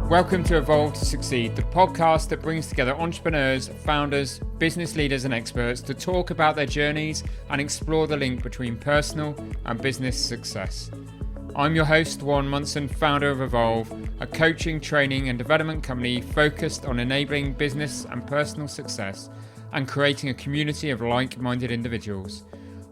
Welcome to Evolve to Succeed, the podcast that brings together entrepreneurs, founders, business leaders and experts to talk about their journeys and explore the link between personal and business success. I'm your host, Warren Munson, founder of Evolve, a coaching, training and development company focused on enabling business and personal success and creating a community of like-minded individuals.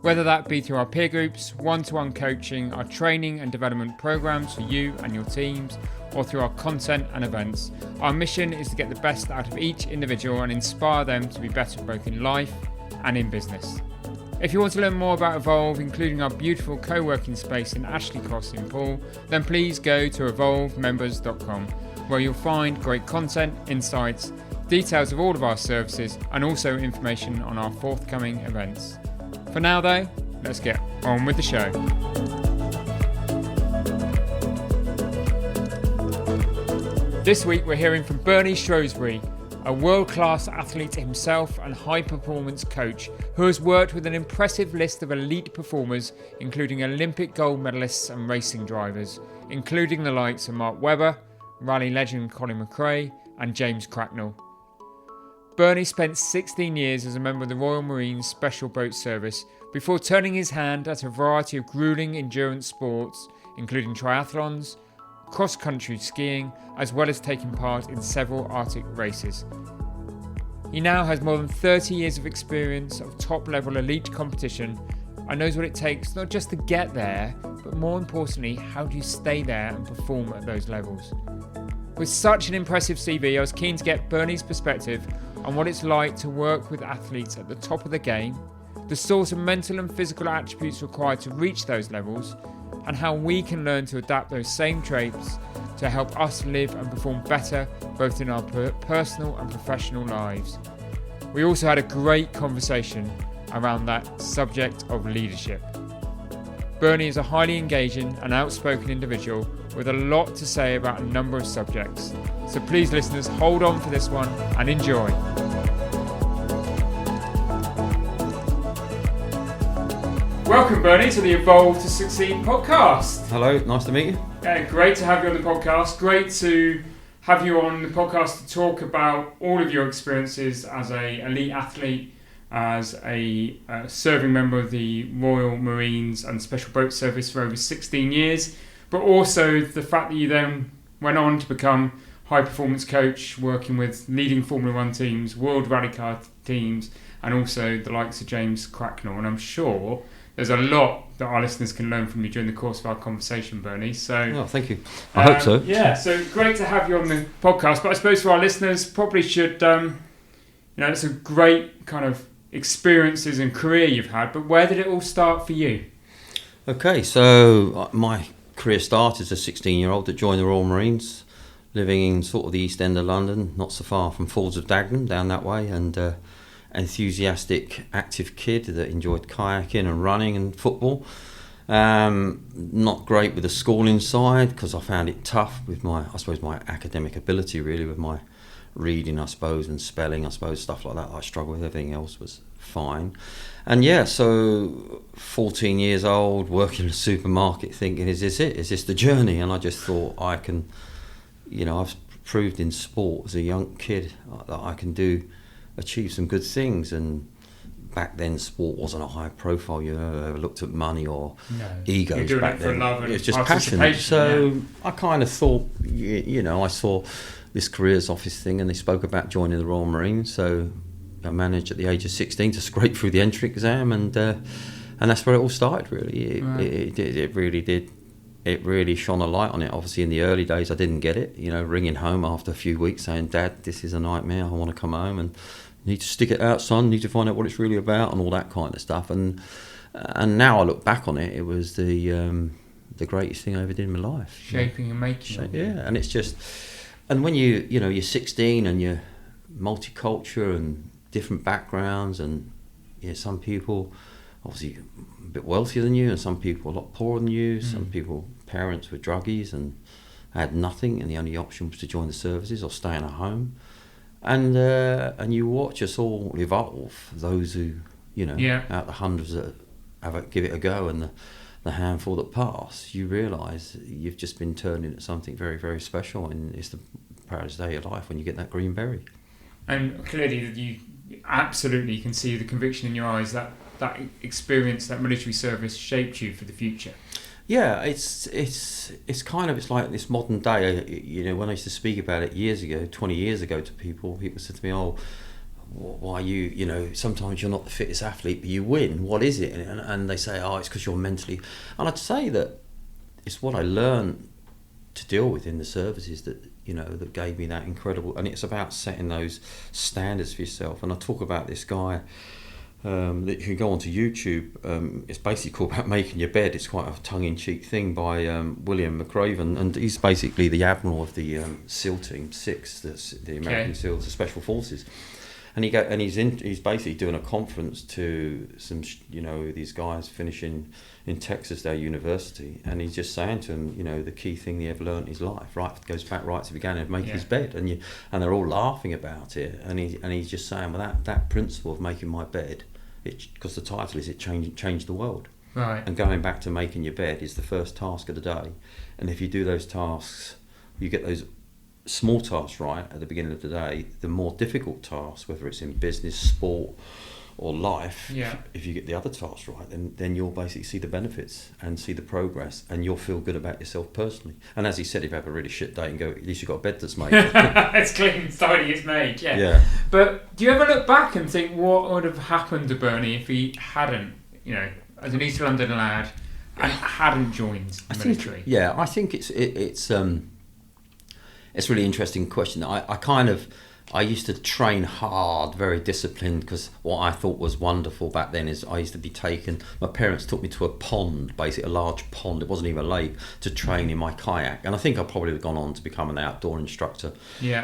Whether that be through our peer groups, one-to-one coaching, our training and development programs for you and your teams, or through our content and events, our mission is to get the best out of each individual and inspire them to be better both in life and in business. If you want to learn more about Evolve, including our beautiful co-working space in Ashley Cross in Poole, then please go to evolvemembers.com, where you'll find great content, insights, details of all of our services, and also information on our forthcoming events. For now though, let's get on with the show. This week we're hearing from Bernie Shrosbree, a world-class athlete himself and high-performance coach who has worked with an impressive list of elite performers, including Olympic gold medalists and racing drivers, including the likes of Mark Webber, rally legend Colin McRae and James Cracknell. Bernie spent 16 years as a member of the Royal Marines Special Boat Service before turning his hand at a variety of grueling endurance sports, including triathlons, cross-country skiing, as well as taking part in several Arctic races. He now has more than 30 years of experience of top-level elite competition and knows what it takes not just to get there, but more importantly, how do you stay there and perform at those levels. With such an impressive CV, I was keen to get Bernie's perspective on what it's like to work with athletes at the top of the game, the sort of mental and physical attributes required to reach those levels, and how we can learn to adapt those same traits to help us live and perform better both in our personal and professional lives. We also had a great conversation around that subject of leadership. Bernie is a highly engaging and outspoken individual with a lot to say about a number of subjects. So please listeners, hold on for this one and enjoy. Welcome, Bernie, to the Evolve to Succeed podcast. Hello, nice to meet you. Yeah, great to have you on the podcast. Great to have you on the podcast to talk about all of your experiences as an elite athlete, as a serving member of the Royal Marines and Special Boat Service for over 16 years, but also the fact that you then went on to become high performance coach, working with leading Formula One teams, world rally car teams, and also the likes of James Cracknell. And I'm sure there's a lot that our listeners can learn from you during the course of our conversation, Bernie. So, thank you. I hope so. Yeah, so great to have you on the podcast. But I suppose for our listeners, probably should, it's a great kind of experiences and career you've had. But where did it all start for you? Okay, so my career started as a 16-year-old that joined the Royal Marines, living in sort of the East End of London, not so far from Falls of Dagenham, down that way, and enthusiastic, active kid that enjoyed kayaking and running and football. Not great with the schooling side because I found it tough with my academic ability, really, with my reading, I suppose, and spelling, I suppose, stuff like that. I struggled with. Everything else was fine. And yeah, so 14 years old, working in a supermarket, thinking, is this it? Is this the journey? And I just thought I can, I've proved in sport as a young kid that I can achieve some good things. And back then sport wasn't a high profile, ever looked at money or egos back then. It was just passion. So I kind of thought, I saw this careers office thing and they spoke about joining the Royal Marines, so I managed at the age of 16 to scrape through the entry exam, and that's where it all started, really. It really did. It really shone a light on it. Obviously in the early days I didn't get it, ringing home after a few weeks saying, Dad, this is a nightmare, I want to come home, and need to stick it out, son, need to find out what it's really about, and all that kind of stuff. And now I look back on it, it was the greatest thing I ever did in my life. Shaping and making. And it's just, and when you're 16 and you're multicultural and different backgrounds, and some people obviously a bit wealthier than you, and some people a lot poorer than you. Some people, parents were druggies and had nothing, and the only option was to join the services or stay in a home. And you watch us all evolve. Those who out of the hundreds that give it a go, and the handful that pass, you realise you've just been turned into something very, very special, and it's the proudest day of your life when you get that green berry. And clearly, you absolutely can see the conviction in your eyes that experience, that military service, shaped you for the future. Yeah, it's kind of, it's like this modern day. When I used to speak about it 20 years ago to people said to me, "Oh, why you sometimes you're not the fittest athlete, but you win. What is it?" And they say, "Oh, it's because you're mentally." And I'd say that it's what I learned to deal with in the services that gave me that incredible. And it's about setting those standards for yourself. And I talk about this guy that you can go onto YouTube. It's basically called About Making Your Bed. It's quite a tongue-in-cheek thing by William McRae, and he's basically the admiral of the SEAL Team 6, the American SEALs, the Special Forces. And he's basically doing a conference to some these guys finishing in Texas, their university, and he's just saying to them, the key thing he ever learned in his life, right, goes back right to the beginning, of making his bed, and they're all laughing about it, and he's just saying, well, that principle of making my bed, because the title is it changed the world, right? And going back to making your bed is the first task of the day, and if you do those tasks, you get those small tasks right at the beginning of the day, the more difficult tasks, whether it's in business, sport or life, if you get the other tasks right, then you'll basically see the benefits and see the progress, and you'll feel good about yourself personally. And as he said, if you have a really shit day and go, at least you've got a bed that's made. It's clean, tidy, it's made, yeah. But do you ever look back and think what would have happened to Bernie if he hadn't, as an East London lad, and hadn't joined the military? I think it's a really interesting question. I used to train hard, very disciplined, because what I thought was wonderful back then is I used to be my parents took me to a pond, basically a large pond, it wasn't even a lake, to train in my kayak. And I think I probably would have gone on to become an outdoor instructor,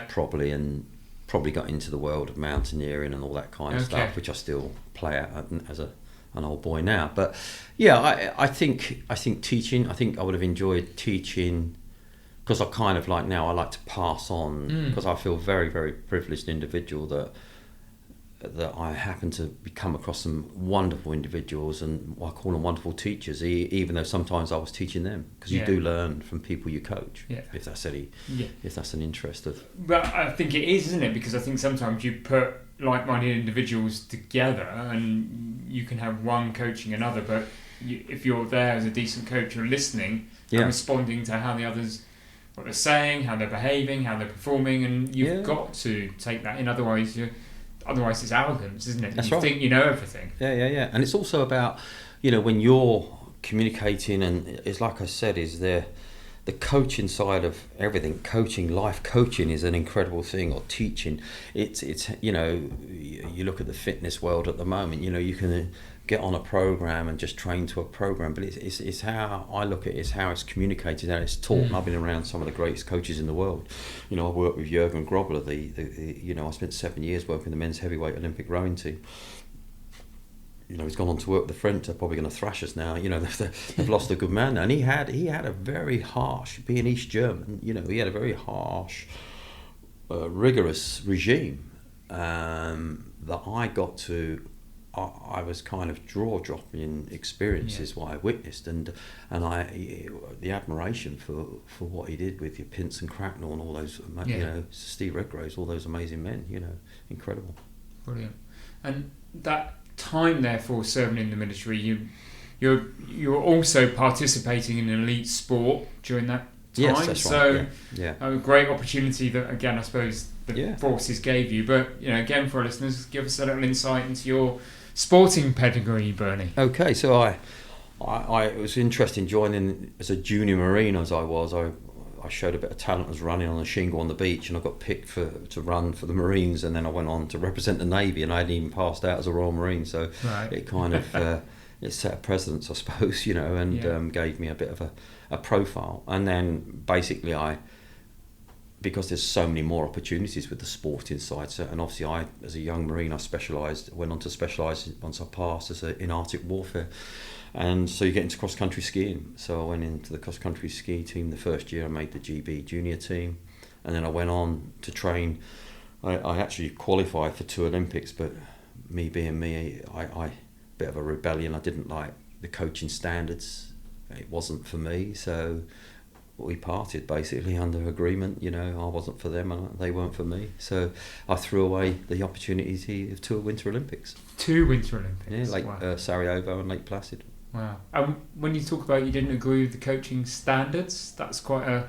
probably, and probably got into the world of mountaineering and all that kind of stuff, which I still play at as an old boy now. But I think teaching, I think I would have enjoyed teaching, because I kind of like to pass on, because I feel very, very privileged individual that I happen to come across some wonderful individuals, and I call them wonderful teachers, even though sometimes I was teaching them, because you do learn from people you coach, if that's an interest of. But I think it is, isn't it? Because I think sometimes you put like-minded individuals together and you can have one coaching another, but if you're there as a decent coach, you're listening and responding to how the others, what they're saying, how they're behaving, how they're performing, and you've got to take that in. Otherwise it's arrogance, isn't it? You think you know everything. Yeah. And it's also about, when you're communicating, and it's like I said, is the coaching side of everything. Life coaching is an incredible thing, or teaching. It's you look at the fitness world at the moment. You can get on a program and just train to a program, but it's how I look at it, is how it's communicated, how it's taught. And I've been around some of the greatest coaches in the world. I worked with Jürgen Grobler. I spent 7 years working the men's heavyweight Olympic rowing team. He's gone on to work with the French. They're probably going to thrash us now. They've lost a good man now. And he had a very harsh, being East German, he had a very harsh, rigorous regime that I got to. I was kind of jaw-dropping experiences what I witnessed, and the admiration for what he did with your Pince and Cracknell and all those, Steve Redgraves, all those amazing men, incredible. Brilliant. And that time, therefore, serving in the military, you're also participating in elite sport during that time. Yes, that's right. Yeah. A great opportunity that, again, I suppose the forces gave you. But again, for our listeners, give us a little insight into your sporting pedigree, Bernie. Okay, so I was interested in joining as a junior Marine. As I was, I showed a bit of talent as running on a shingle on the beach, and I got picked to run for the Marines, and then I went on to represent the Navy, and I hadn't even passed out as a Royal Marine, so it kind of it set a precedence, I suppose, and gave me a bit of a profile. And then basically because there's so many more opportunities with the sporting side, and obviously I, as a young Marine, went on to specialise once I passed in Arctic warfare. And so you get into cross-country skiing. So I went into the cross-country ski team the first year. I made the GB junior team, and then I went on to train. I actually qualified for 2 Olympics, but me being me, I bit of a rebellion. I didn't like the coaching standards it wasn't for me. So we parted basically under agreement. I wasn't for them and they weren't for me. So I threw away the opportunity of 2 Winter Olympics. 2 Winter Olympics. Yeah, Sarajevo and Lake Placid. Wow. When you talk about you didn't agree with the coaching standards, that's quite a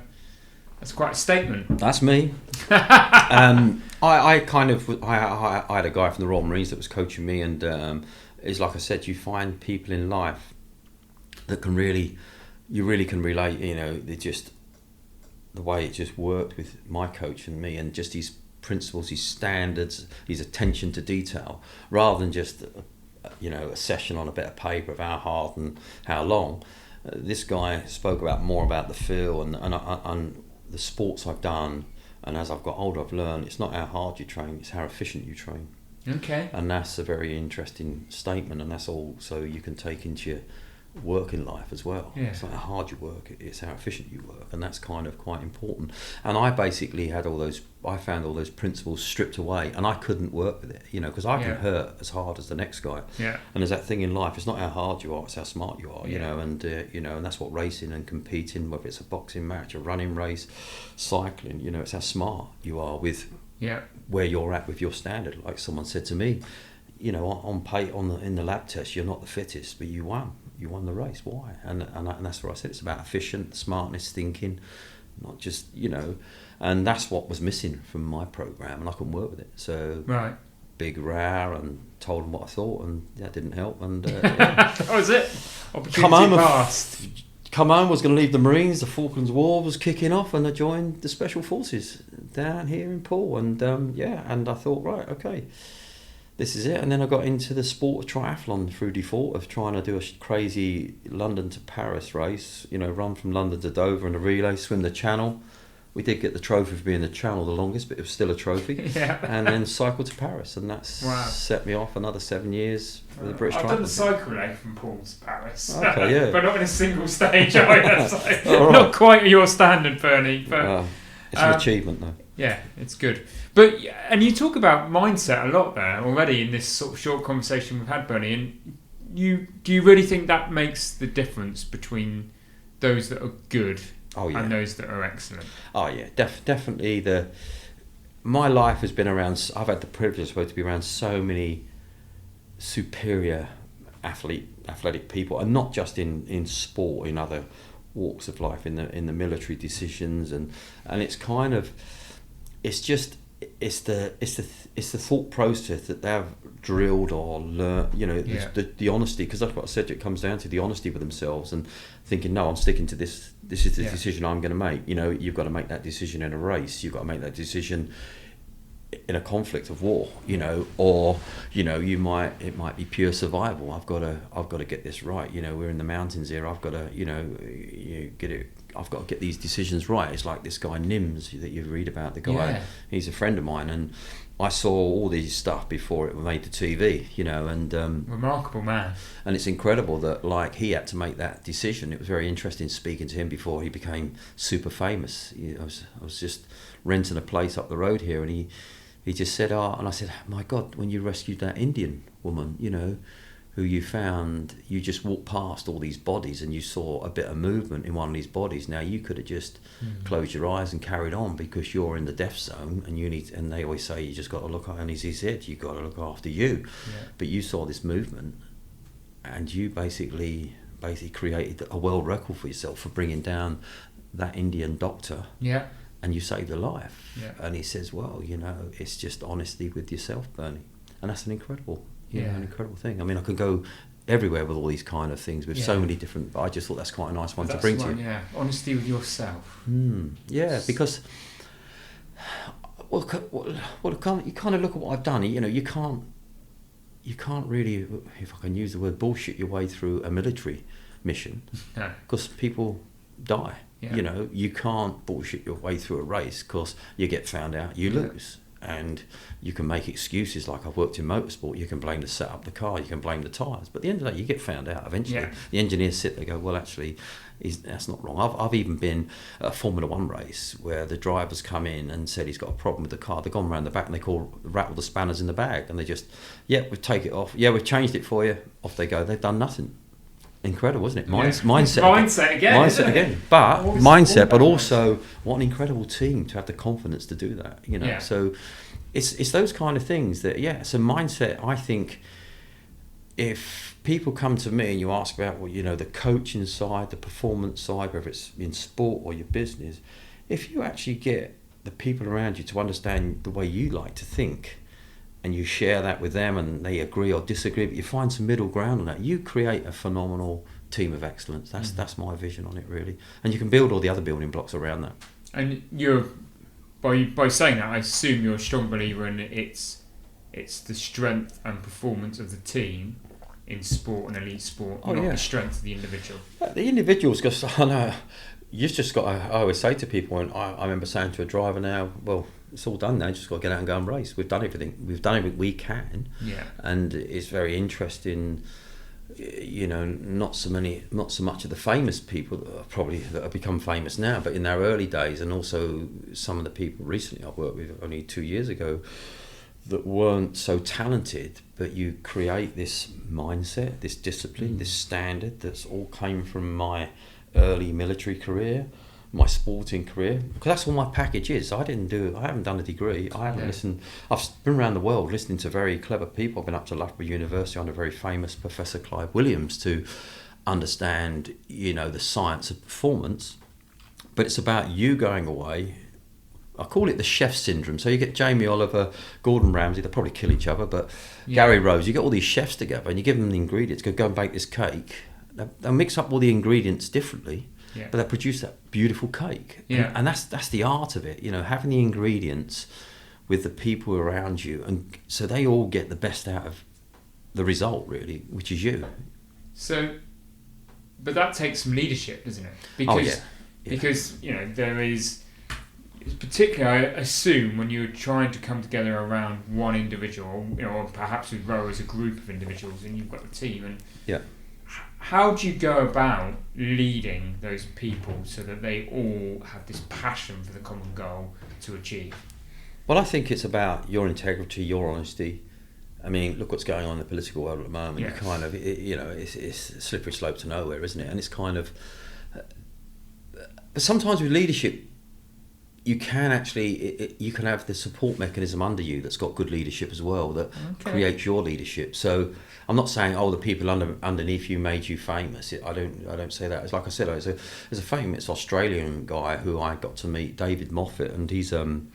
statement. That's me. I had a guy from the Royal Marines that was coaching me, and it's like I said, you find people in life that you really can relate. The way it just worked with my coach and me, and just his principles, his standards, his attention to detail, rather than just a session on a bit of paper of how hard and how long. This guy spoke more about the feel and the sports I've done, and as I've got older I've learned it's not how hard you train, it's how efficient you train. Okay. And that's a very interesting statement, and that's also you can take into your working life as well. Yeah. It's not how hard you work, it's how efficient you work, and that's kind of quite important. And I basically I found all those principles stripped away, and I couldn't work with it, because I can hurt as hard as the next guy. Yeah. And there's that thing in life, it's not how hard you are, it's how smart you are. And that's what racing and competing, whether it's a boxing match, a running race, cycling, it's how smart you are with where you're at with your standard. Like someone said to me, in the lab test you're not the fittest, but you won the race. Why? And that's what I said, it's about efficient smartness, thinking, not just and that's what was missing from my program, and I couldn't work with it. So big row and told them what I thought, and that didn't help. And that was it. Opportunity passed. Come home, was going to leave the Marines. The Falklands War was kicking off, and I joined the Special Forces down here in Poole. And and I thought, right, okay, this is it. And then I got into the sport of triathlon through default of trying to do a crazy London to Paris race, run from London to Dover in a relay, swim the Channel. We did get the trophy for being the Channel the longest, but it was still a trophy. And then cycle to Paris, and that's set me off another 7 years with the British Triathlon. I've done the cycle leg from Poole to Paris. Okay, yeah. But not in a single stage either. So not quite at your standard, Bernie. But it's an achievement, though. Yeah, it's good. And you talk about mindset a lot there already in this sort of short conversation we've had, Bernie. And do you really think that makes the difference between those that are good and those that are excellent? Oh yeah, definitely. My life has been around. I've had the privilege to be around so many superior athletic people, and not just in sport, in other walks of life, in the military decisions, and it's kind of. It's the thought process that they've drilled or learned, the honesty, because that's what I said, it comes down to the honesty with themselves and thinking, no, I'm sticking to this is the decision I'm going to make. You've got to make that decision in a race, you've got to make that decision in a conflict of war, or it might be pure survival. I've got to get this right. We're in the mountains here, I've got to get it. I've got to get these decisions right. It's like this guy Nims that you read about. The guy, he's a friend of mine, and I saw all these stuff before it made the TV. And remarkable man. And it's incredible that he had to make that decision. It was very interesting speaking to him before he became super famous. I was just renting a place up the road here, and he just said, and I said, my God, when you rescued that Indian woman, who you found, you just walked past all these bodies and you saw a bit of movement in one of these bodies. Now you could have just closed your eyes and carried on because you're in the death zone, and they always say you just got to look, and he said, you got to look after you. But you saw this movement, and you basically created a world record for yourself for bringing down that Indian doctor. Yeah. And you saved a life. Yeah. And he says, well, it's just honesty with yourself, Bernie. And that's an incredible thing. I mean, I could go everywhere with all these kind of things with so many different, but I just thought that's quite a nice one to bring to you. Yeah, honesty with yourself. Yeah, because you kind of look at what I've done. You can't really, if I can use the word, bullshit your way through a military mission, because people die. Yeah. You can't bullshit your way through a race because you get found out, you lose. And you can make excuses, like I've worked in motorsport, you can blame the setup of the car, you can blame the tyres, but at the end of the day you get found out eventually. The engineers sit there and go, well actually that's not wrong. I've even been at a Formula 1 race where the driver's come in and said he's got a problem with the car. They've gone around the back and they rattle the spanners in the bag, and they just, we'll take it off, we've changed it for you, off they go. They've done nothing. incredible, wasn't it? Mindset again. Mindset again. But mindset, but also what an incredible team to have the confidence to do that. Yeah. So it's those kind of things that So mindset. I think if people come to me and you ask about the coaching side, the performance side, whether it's in sport or your business, if you actually get the people around you to understand the way you like to think, and you share that with them and they agree or disagree, but you find some middle ground on that, you create a phenomenal team of excellence. That's my vision on it, really. And you can build all the other building blocks around that. And you're, by saying that, I assume you're a strong believer in it's the strength and performance of the team in sport and elite sport, not the strength of the individual. The individual's got, I know, you've just got to, I always say to people, and I remember saying to a driver now, well, it's all done now, just got to get out and go and race. We've done everything we can. Yeah. And it's very interesting, not so much of the famous people that have become famous now, but in their early days, and also some of the people recently I've worked with only 2 years ago that weren't so talented, but you create this mindset, this discipline, this standard that's all came from my early military career, my sporting career, because that's all my package is. I haven't done a degree. I haven't listened. I've been around the world listening to very clever people. I've been up to Loughborough University under very famous Professor Clive Williams to understand, the science of performance. But it's about you going away. I call it the chef syndrome. So you get Jamie Oliver, Gordon Ramsay, they'll probably kill each other, but Gary Rose, you get all these chefs together and you give them the ingredients, go and bake this cake. They'll mix up all the ingredients differently, but they'll produce that beautiful cake. Yeah. And that's the art of it, having the ingredients with the people around you, and so they all get the best out of the result, really, which is you. So, but that takes some leadership, doesn't it? Because there is, particularly I assume when you're trying to come together around one individual, or perhaps with row as a group of individuals, and you've got the team, and how do you go about leading those people so that they all have this passion for the common goal to achieve? Well, I think it's about your integrity, your honesty. I mean, look what's going on in the political world at the moment. Yes. You kind of, it's a slippery slope to nowhere, isn't it? And it's kind of, but sometimes with leadership, you can actually, you can have the support mechanism under you that's got good leadership as well, that creates your leadership. So I'm not saying, the people underneath you made you famous. I don't say that. It's like I said, there's a famous Australian guy who I got to meet, David Moffat, and he's been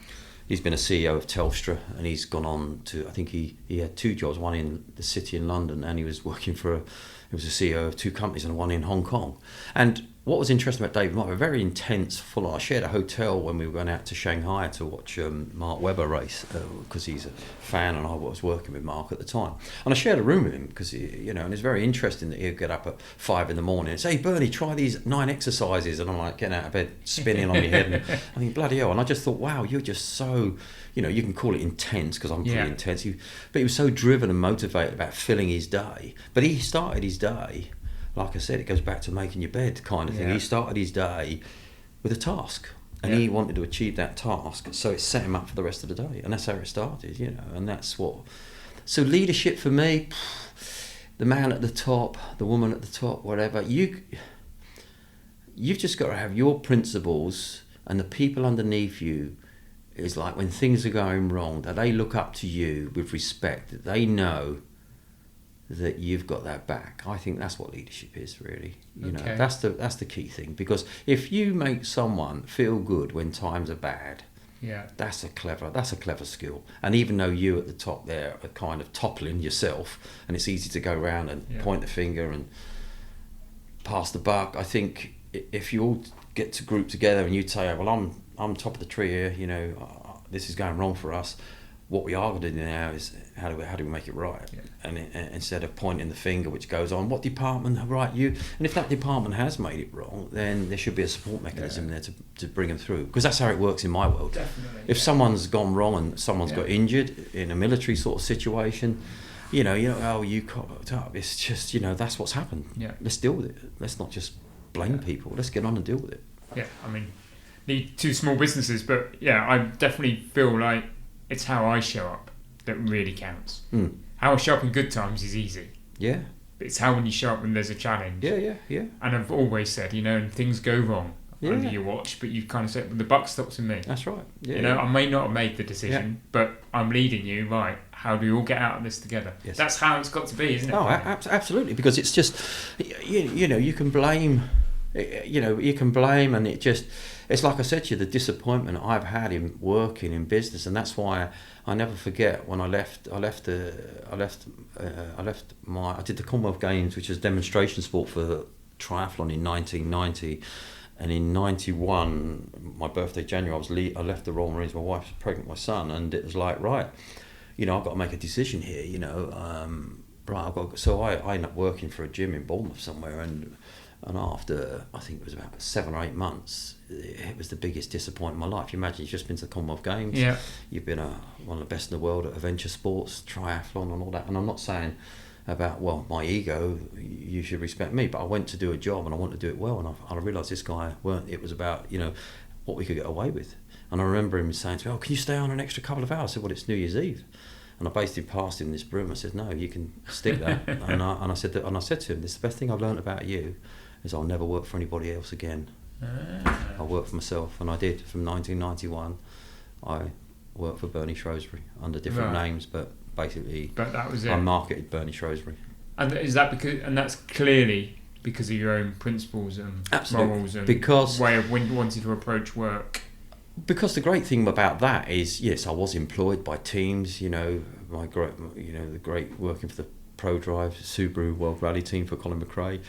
a CEO of Telstra, and he's gone on to, I think he had 2 jobs, one in the city in London, and he was working he was a CEO of 2 companies and one in Hong Kong. And what was interesting about David Moffat, very intense, full. I shared a hotel when we went out to Shanghai to watch Mark Webber race, because he's a fan and I was working with Mark at the time. And I shared a room with him because, and it's very interesting that he'd get up at 5 a.m. and say, hey, Bernie, try these 9 exercises. And I'm like getting out of bed, spinning on your head. And I mean, bloody hell. And I just thought, wow, you're just so, you can call it intense because I'm pretty intense. But he was so driven and motivated about filling his day. But he started his day, like I said, it goes back to making your bed kind of thing. He started his day with a task, and he wanted to achieve that task, so it set him up for the rest of the day, and that's how it started, and that's what. So leadership for me, the man at the top, the woman at the top, whatever, you've just got to have your principles, and the people underneath you is like when things are going wrong, that they look up to you with respect, that they know that you've got that back. I think that's what leadership is, really. That's the key thing, because if you make someone feel good when times are bad, that's a clever skill. And even though you at the top there are kind of toppling yourself, and it's easy to go around and point the finger and pass the buck, I think if you all get to group together and you say, well, I'm top of the tree here, this is going wrong for us. What we are going to do now is how do we make it right? And instead of pointing the finger, which goes on, what department right you? And if that department has made it wrong, then there should be a support mechanism there to bring them through. Because that's how it works in my world. Definitely. If someone's gone wrong and someone's got injured in a military sort of situation, you cocked up. It's just that's what's happened. Yeah. Let's deal with it. Let's not just blame people. Let's get on and deal with it. Yeah, I mean, need 2 small businesses, but I definitely feel like it's how I show up that really counts. How I show up in good times is easy. Yeah. It's how when you show up when there's a challenge. Yeah. And I've always said, and things go wrong under your watch, but you kind of said, the buck stops with me. That's right. I may not have made the decision, but I'm leading you, right? How do we all get out of this together? Yes. That's how it's got to be, isn't it? Oh, absolutely, because it's just, you can blame, and it's like I said to you, the disappointment I've had in working in business, and that's why I never forget when I did the Commonwealth Games, which was demonstration sport for triathlon in 1990. And in 91, my birthday, January, I left the Royal Marines. My wife was pregnant with my son, and it was like, right, I've got to make a decision here. So I ended up working for a gym in Bournemouth somewhere, and after I think it was about 7 or 8 months, it was the biggest disappointment in my life. You imagine you've just been to the Commonwealth Games, you've been one of the best in the world at adventure sports, triathlon, and all that. And I'm not saying about, my ego, you should respect me, but I went to do a job and I wanted to do it well, and I realised this guy it was about what we could get away with. And I remember him saying to me, can you stay on an extra couple of hours? I said, well, it's New Year's Eve. And I basically passed him this broom. I said, no, you can stick that. and I said to him, this is the best thing I've learned about you is I'll never work for anybody else again. I'll work for myself. And I did. From 1991 I worked for Bernie Shrosbree under different names, but basically that was it. I marketed Bernie Shrosbree. And is that that's clearly because of your own principles and morals and way of wanting to approach work? Because the great thing about that is, yes, I was employed by teams. The great working for the ProDrive Subaru World Rally team for Colin McRae.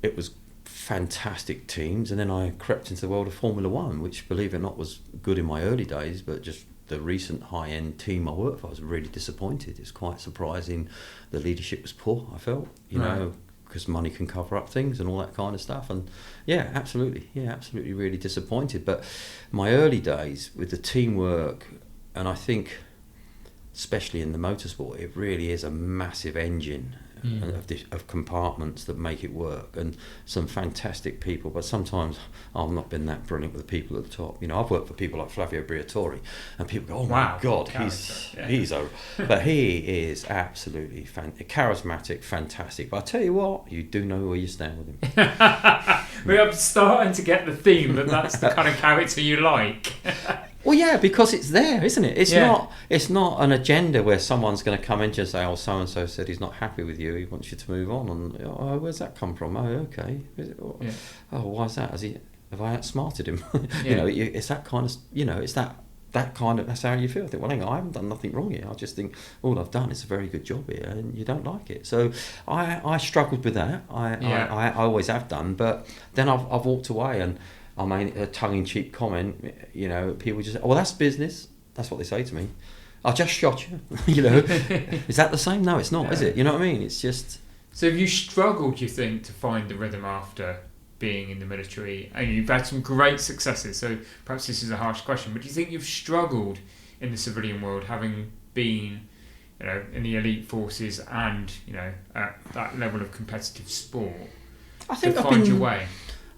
It was fantastic teams, and then I crept into the world of Formula One, which, believe it or not, was good in my early days, but just the recent high-end team I worked for, I was really disappointed. It's quite surprising. The leadership was poor, I felt, because money can cover up things and all that kind of stuff. And absolutely really disappointed. But my early days with the teamwork, and I think especially in the motorsport, it really is a massive engine of compartments that make it work, and some fantastic people. But sometimes I've not been that brilliant with the people at the top. I've worked for people like Flavio Briatore, and people go, "Oh my God, but he is absolutely charismatic, fantastic." But I tell you what, you do know where you stand with him. We're starting to get the theme that's the kind of character you like. Well, yeah, because it's there, isn't it? It's not an agenda where someone's going to come in and say, "Oh, so and so said he's not happy with you. He wants you to move on." And where's that come from? Oh, okay. Oh, why is that? Have I outsmarted him? It's that kind of. It's that kind of. That's how you feel. I think, well, hang on, I haven't done nothing wrong here. I just think all I've done is a very good job here, and you don't like it. So I struggled with that. I always have done, but then I've walked away and. I mean, a tongue-in-cheek comment, people just say, "Oh, well, that's business." That's what they say to me. "I just shot you." Is that the same? No, it's not, is it? You know what I mean? It's just... So have you struggled, you think, to find the rhythm after being in the military? And you've had some great successes, so perhaps this is a harsh question, but do you think you've struggled in the civilian world, having been, in the elite forces and, at that level of competitive sport, to find your way?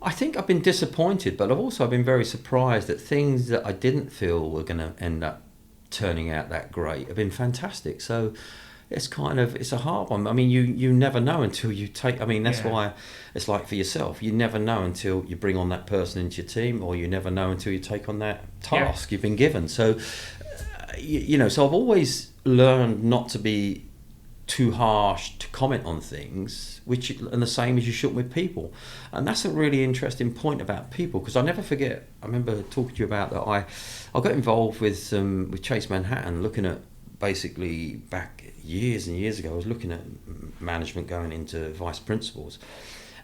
I think I've been disappointed, but I've also been very surprised that things that I didn't feel were going to end up turning out that great have been fantastic. So it's a hard one. I mean, you never know until you take... I mean, that's why it's like for yourself. You never know until you bring on that person into your team, or you never know until you take on that task you've been given. So, so I've always learned not to be too harsh to comment on things, and the same as you should with people. And that's a really interesting point about people, because I never forget, I remember talking to you about that, I got involved with Chase Manhattan, looking at, basically back years and years ago, I was looking at management going into vice principals,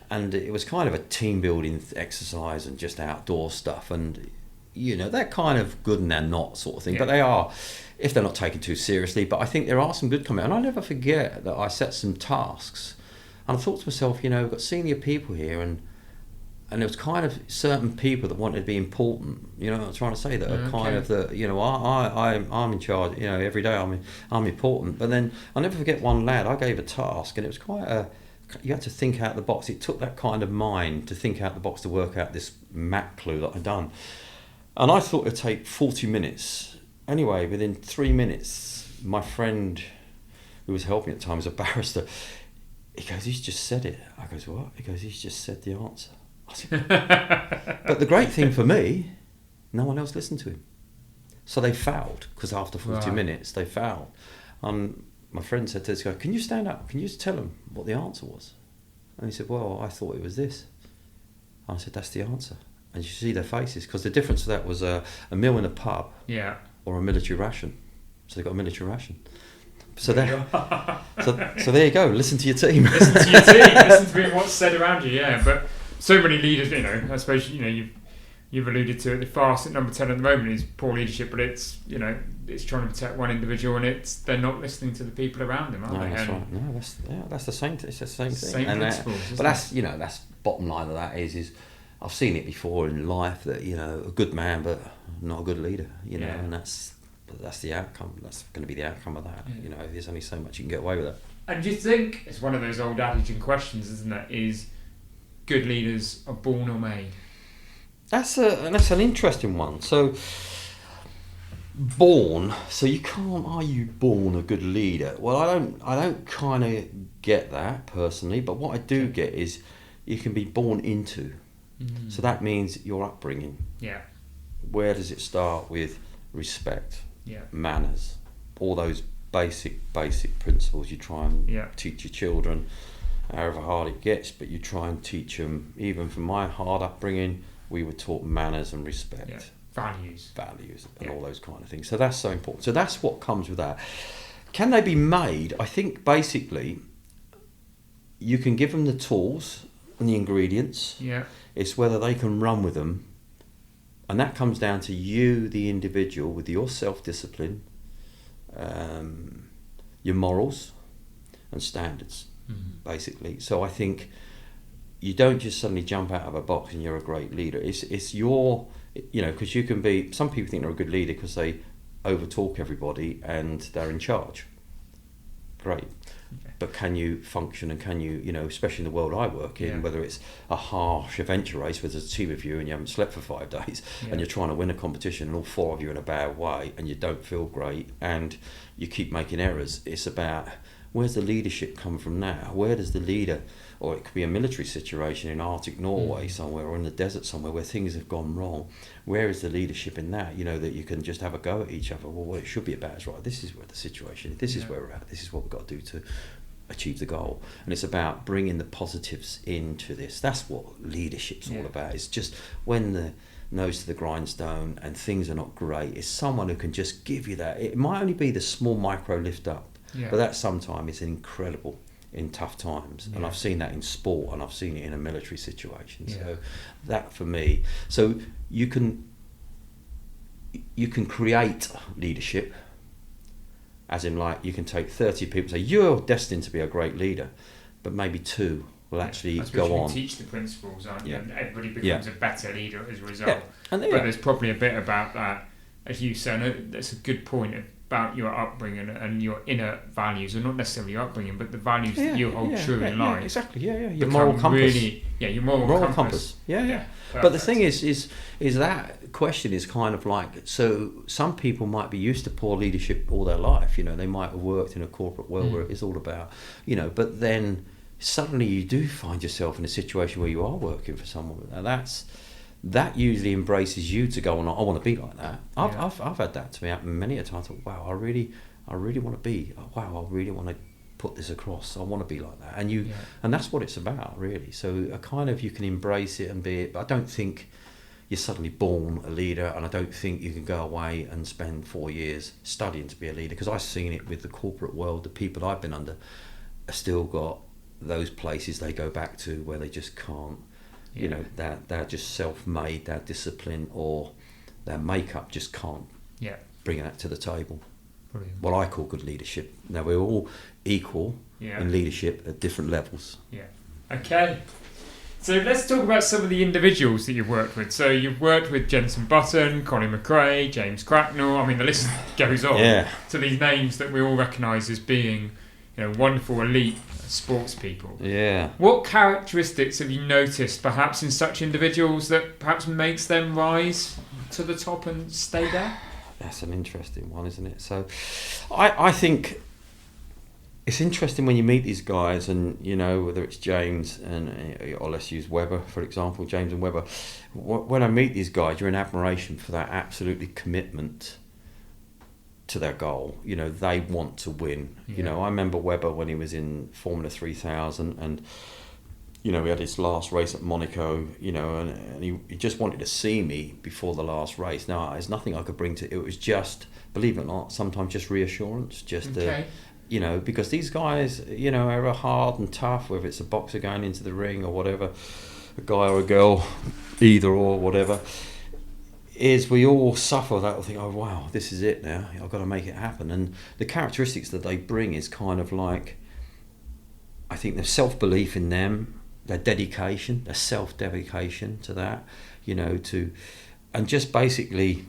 and it was kind of a team building exercise and just outdoor stuff, and they're kind of good and they're not sort of thing, but they are, if they're not taken too seriously. But I think there are some good comments, and I never forget that I set some tasks, and I thought to myself, we've got senior people here, and there was kind of certain people that wanted to be important. I'm trying to say that are kind of the, I'm in charge. Every day I'm important. But then I'll never forget one lad. I gave a task, and it was quite you had to think out the box. It took that kind of mind to think out the box to work out this map clue that I'd done. And I thought it'd take 40 minutes. Anyway, within 3 minutes, my friend who was helping at the time was a barrister. He goes, he's just said it. I goes, what? He goes, he's just said the answer. I said, but the great thing for me, no one else listened to him. So they fouled, because after 40 minutes, they fouled. My friend said to this guy, can you stand up? Can you just tell him what the answer was? And he said, well, I thought it was this. And I said, that's the answer. And you see their faces, because the difference to that was a meal in a pub or a military ration. So they got a military ration. So there, so there you go. Listen to your team. Listen to your team. Listen to what's said around you. Yeah, but so many leaders, I suppose you've alluded to it. The fast at number 10 at the moment is poor leadership, but it's it's trying to protect one individual, and they're not listening to the people around them, aren't they? That's right. No, that's the same. It's the same thing. Same principles. But that's bottom line of that is I've seen it before in life that a good man but not a good leader. And that's the outcome. That's going to be the outcome of that. Yeah. There's only so much you can get away with that. And do you think it's one of those old adage and questions, isn't it? Is good leaders are born or made? That's an interesting one. So born. So you can't. Are you born a good leader? Well, I don't kind of get that personally. But what I do get is you can be born into. Mm-hmm. So that means your upbringing. Yeah. Where does it start with? Respect. Yeah. Manners. All those basic principles you try and teach your children, however hard it gets. But you try and teach them. Even from my hard upbringing, we were taught manners and respect. Yeah. Values and all those kind of things. So that's so important. So that's what comes with that. Can they be made? I think basically you can give them the tools and the ingredients. Yeah. It's whether they can run with them. And that comes down to you, the individual, with your self-discipline, your morals and standards, basically. So I think you don't just suddenly jump out of a box and you're a great leader. It's your, because you can be, some people think they're a good leader because they overtalk everybody and they're in charge. Great. Okay. But can you function and can you, especially in the world I work in, whether it's a harsh adventure race where there's a team of you and you haven't slept for 5 days and you're trying to win a competition and all 4 of you are in a bad way and you don't feel great and you keep making errors. It's about where's the leadership come from now? Where does the leader, or it could be a military situation in Arctic Norway somewhere or in the desert somewhere where things have gone wrong. Where is the leadership in that? That you can just have a go at each other. Well, what it should be about is, right, this is where the situation is. This is where we're at. This is what we've got to do to achieve the goal. And it's about bringing the positives into this. That's what leadership's all about. It's just when the nose to the grindstone and things are not great, it's someone who can just give you that. It might only be the small micro lift up, but that sometimes is incredible in tough times. And I've seen that in sport and I've seen it in a military situation. So that for me, so you can create leadership, as in like you can take 30 people and say you're destined to be a great leader, but maybe 2 will actually go on. You teach the principles, aren't you? And everybody becomes a better leader as a result. But there's probably a bit about that, as you said, that's a good point about your upbringing and your inner values, or not necessarily your upbringing, but the values that you hold true in life. Exactly. Your moral compass. Your moral compass. But the thing is that question is kind of like, so some people might be used to poor leadership all their life. They might have worked in a corporate world where it's all about, but then suddenly you do find yourself in a situation where you are working for someone. Now that usually embraces you to go on. I want to be like that. I've had that to me happen many a time. I thought, wow, I really want to be. Wow, I really want to put this across. I want to be like that. And and that's what it's about, really. So a kind of, you can embrace it and be it. But I don't think you're suddenly born a leader, and I don't think you can go away and spend 4 years studying to be a leader. Because I've seen it with the corporate world. The people I've been under have still got those places they go back to where they just can't. They're just self-made, their discipline or their makeup just can't bring that to the table. Brilliant. What I call good leadership. Now, we're all equal in leadership at different levels. Yeah. Okay. So let's talk about some of the individuals that you've worked with. So you've worked with Jenson Button, Colin McRae, James Cracknell. I mean, the list goes on to these names that we all recognise as being, wonderful, elite sports people. Yeah. What characteristics have you noticed perhaps in such individuals that perhaps makes them rise to the top and stay there? That's an interesting one, isn't it? So I think it's interesting when you meet these guys, and whether it's James or let's use Webber for example, James and Webber. When I meet these guys, you're in admiration for that absolutely commitment to their goal. They want to win. Yeah. I remember Webber when he was in Formula 3000, and he had his last race at Monaco. And he just wanted to see me before the last race. Now, there's nothing I could bring to it. Was just, believe it or not, sometimes just reassurance, just. Okay. Because these guys, are hard and tough, whether it's a boxer going into the ring or whatever, a guy or a girl, either or whatever, is we all suffer that. Think, oh wow, this is it now. I've got to make it happen. And the characteristics that they bring is kind of like, I think, their self-belief in them, their dedication, their self-dedication to that, and just basically,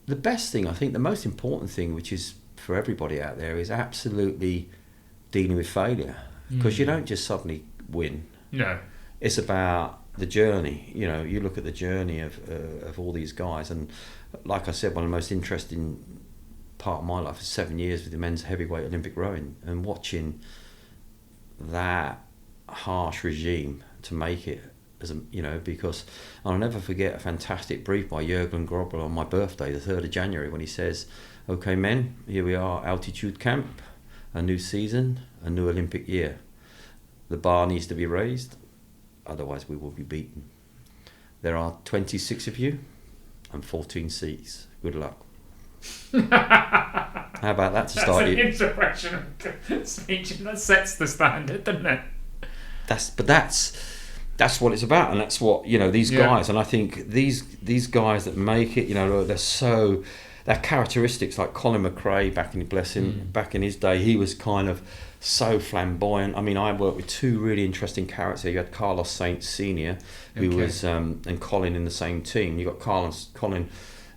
the best thing, I think, the most important thing, which is for everybody out there, is absolutely dealing with failure, because you don't just suddenly win. No, it's about the journey. You look at the journey of all these guys, and like I said, one of the most interesting part of my life is 7 years with the men's heavyweight Olympic rowing, and watching that harsh regime to make it because I'll never forget a fantastic brief by Jürgen Grobel on my birthday, the 3rd of January, when he says, "Okay, men, here we are, altitude camp, a new season, a new Olympic year. The bar needs to be raised, otherwise we will be beaten. There are 26 of you and 14 seats. Good luck." How about that to start? That's an inspirational speech, and that sets the standard, doesn't it? That's what it's about, and that's what these guys. And I think these guys that make it, their characteristics, like Colin McRae, back in his day, he was kind of so flamboyant. I mean, I worked with two really interesting characters. You had Carlos Sainz Senior, who was and Colin in the same team. You got Colin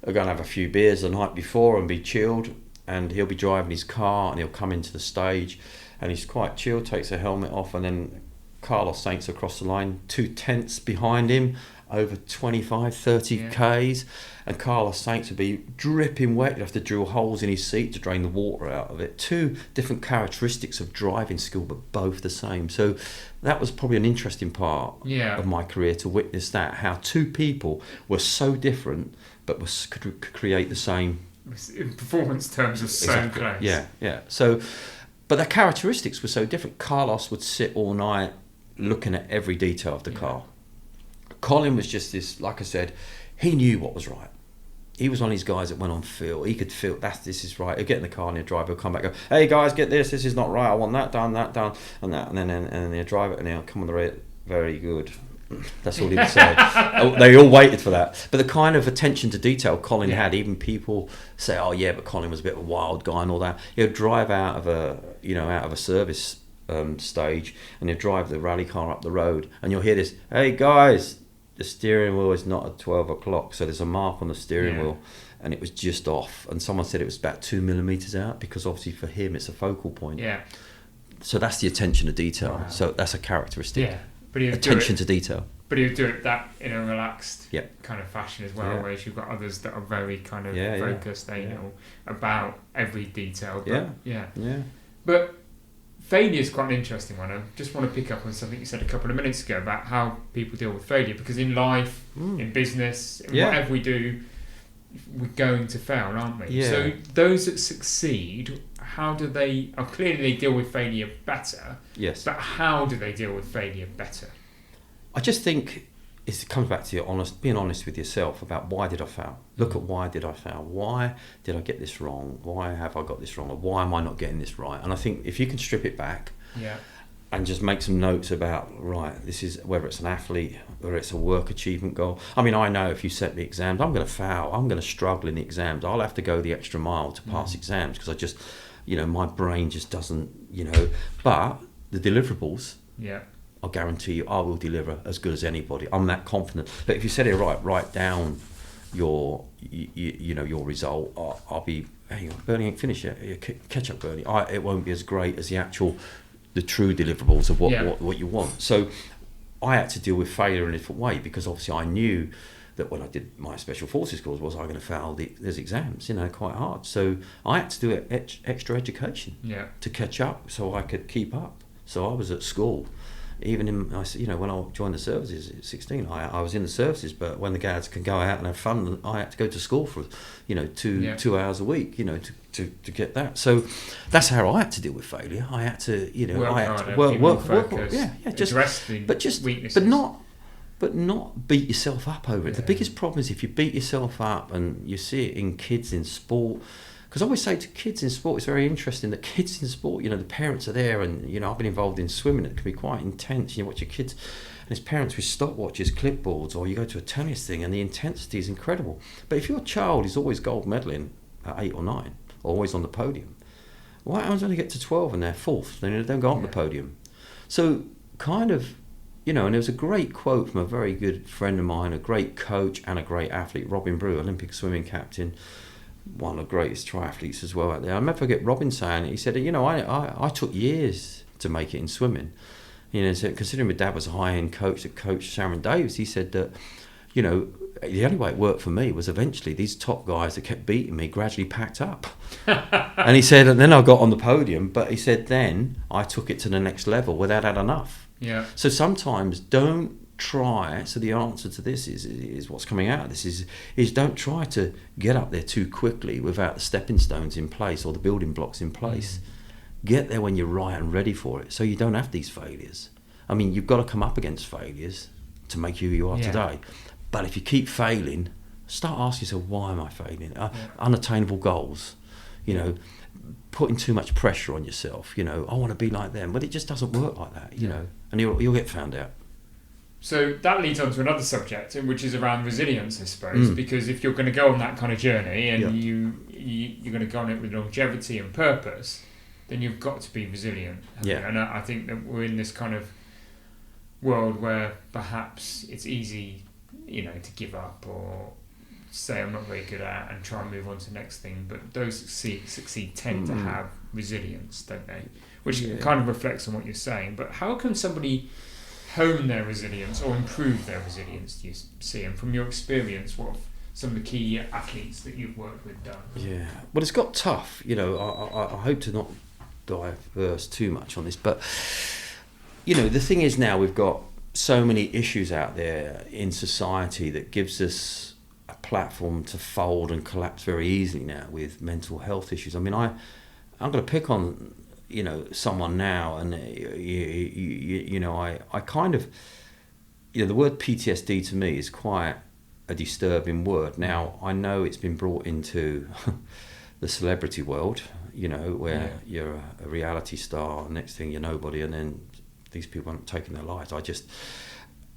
are going to have a few beers the night before and be chilled, and he'll be driving his car and he'll come into the stage and he's quite chilled, takes a helmet off, and then Carlos Sainz across the line, 2 tents behind him, over 25, 30 Ks, and Carlos Sainz would be dripping wet. You'd have to drill holes in his seat to drain the water out of it. Two different characteristics of driving skill, but both the same. So that was probably an interesting part of my career, to witness that, how two people were so different, but could create the same. In performance terms, are so close. Yeah. So, but their characteristics were so different. Carlos would sit all night looking at every detail of the car. Colin was just this, like I said, he knew what was right. He was one of these guys that went on feel. He could feel this is right. He'll get in the car and he'll drive. He'll come back and go, "Hey guys, get this. This is not right. I want that done, and that." And then he'll drive it and he'll come on the road. Very good. That's all he would say. They all waited for that. But the kind of attention to detail Colin had, even people say, "Oh yeah, but Colin was a bit of a wild guy and all that." He'll drive out of a service stage, and he'll drive the rally car up the road, and you'll hear this, "Hey guys, the steering wheel is not at 12 o'clock, so there's a mark on the steering wheel, and it was just off." And someone said it was about 2 millimeters out, because obviously for him it's a focal point. Yeah. So that's the attention to detail. Wow. So that's a characteristic. Yeah. But attention to detail. But he'll do it that in a relaxed kind of fashion as well, whereas you've got others that are very kind of focused, they know about every detail. But, But failure is quite an interesting one. I just want to pick up on something you said a couple of minutes ago about how people deal with failure, because in life, in business, in whatever we do, we're going to fail, aren't we? Yeah. So those that succeed, how do they... clearly they deal with failure better. Yes. But how do they deal with failure better? I just think it comes back to being honest with yourself about, why did I fail? Look at, why did I fail? Why did I get this wrong? Why have I got this wrong? Or why am I not getting this right? And I think if you can strip it back and just make some notes about, right, this is, whether it's an athlete, whether it's a work achievement goal. I mean, I know if you set the exams, I'm going to fail. I'm going to struggle in the exams. I'll have to go the extra mile to pass exams, because I just, my brain just doesn't, But the deliverables... I'll guarantee you I will deliver as good as anybody. I'm that confident. But if you said it right, write down your your result. I'll be, "Hey, Bernie ain't finished yet. Catch up, Bernie." It won't be as great as the true deliverables of what you want. So I had to deal with failure in a different way, because obviously I knew that when I did my special forces course was I'm going to fail these exams, quite hard. So I had to do extra education to catch up so I could keep up. So I was at school. Even when I joined the services at 16, I was in the services, but when the guards can go out and have fun, I had to go to school for, 2 hours a week, to get that. So that's how I had to deal with failure. I had to, work, weaknesses. But not beat yourself up over it. The biggest problem is if you beat yourself up, and you see it in kids in sport. Because I always say to kids in sport, it's very interesting that kids in sport, the parents are there, and I've been involved in swimming. It can be quite intense. You watch your kids, and there's parents with stopwatches, clipboards, or you go to a tennis thing, and the intensity is incredible. But if your child is always gold medaling at 8 or 9, or always on the podium, what happens when they get to 12 and they're fourth? Then they don't go on the podium. So kind of, and there was a great quote from a very good friend of mine, a great coach and a great athlete, Robin Brew, Olympic swimming captain, one of the greatest triathletes as well out there. I'll never forget Robin saying it. He said, I took years to make it in swimming. So considering my dad was a high-end coach that coached Sharon Davis, he said that, the only way it worked for me was eventually these top guys that kept beating me gradually packed up. And he said, and then I got on the podium, but he said then I took it to the next level without had enough. Yeah. So sometimes don't try. So the answer to this is what's coming out of this is don't try to get up there too quickly without the stepping stones in place or the building blocks in place. Get there when you're right and ready for it, so you don't have these failures. I mean, you've got to come up against failures to make who you are today. But if you keep failing, start asking yourself, why am I failing? Unattainable goals, putting too much pressure on yourself. I want to be like them, but it just doesn't work like that. And you'll get found out. So that leads on to another subject, which is around resilience, I suppose, because if you're going to go on that kind of journey and you're going to go on it with longevity and purpose, then you've got to be resilient. And I think that we're in this kind of world where perhaps it's easy, to give up or say I'm not very good at and try and move on to the next thing. But those succeed tend to have resilience, don't they? Which kind of reflects on what you're saying. But how can somebody hone their resilience or improve their resilience, do you see? And from your experience, what have some of the key athletes that you've worked with done? Yeah, well, it's got tough. I hope to not diverse too much on this, but the thing is now we've got so many issues out there in society that gives us a platform to fold and collapse very easily now with mental health issues. I mean, I'm going to pick on someone now, and I kind of, the word PTSD to me is quite a disturbing word. Now I know it's been brought into the celebrity world, where you're a reality star, next thing you're nobody, and then these people aren't taking their lives.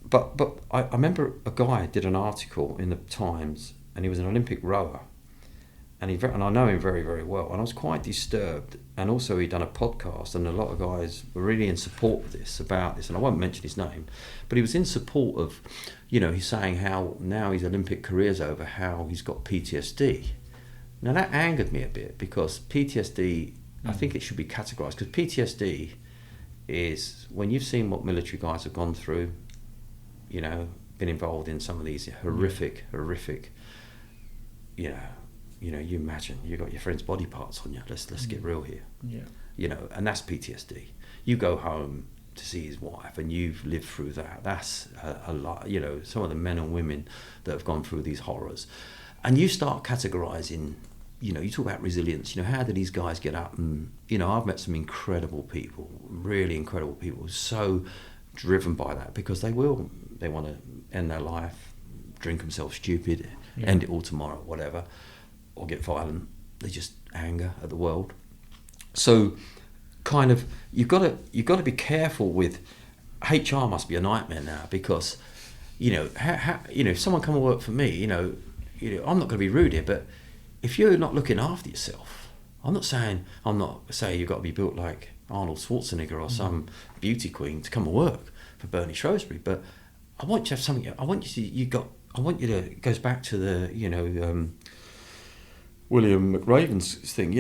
But I remember a guy did an article in the Times, and he was an Olympic rower. And I know him very, very well. And I was quite disturbed. And also he'd done a podcast, and a lot of guys were really in support of this, about this. And I won't mention his name, but he was in support of, he's saying how now his Olympic career's over, how he's got PTSD. Now that angered me a bit, because PTSD, I think it should be categorised, because PTSD is when you've seen what military guys have gone through, been involved in some of these horrific, you imagine you got your friend's body parts on you. Let's get real here. And that's PTSD. You go home to see his wife, and you've lived through that. That's a lot. Some of the men and women that have gone through these horrors, and you start categorising. You talk about resilience. How do these guys get up? And I've met some incredible people, really incredible people, so driven by that, because they want to end their life, drink themselves stupid, end it all tomorrow, whatever. Or get violent. They just anger at the world. So, kind of, you've got to be careful with. HR must be a nightmare now, because, if someone come and work for me, I'm not going to be rude here, but if you're not looking after yourself, I'm not saying you've got to be built like Arnold Schwarzenegger or some beauty queen to come and work for Bernie Shrosbree, but I want you to have something. I want you to. It goes back to the William McRaven's thing,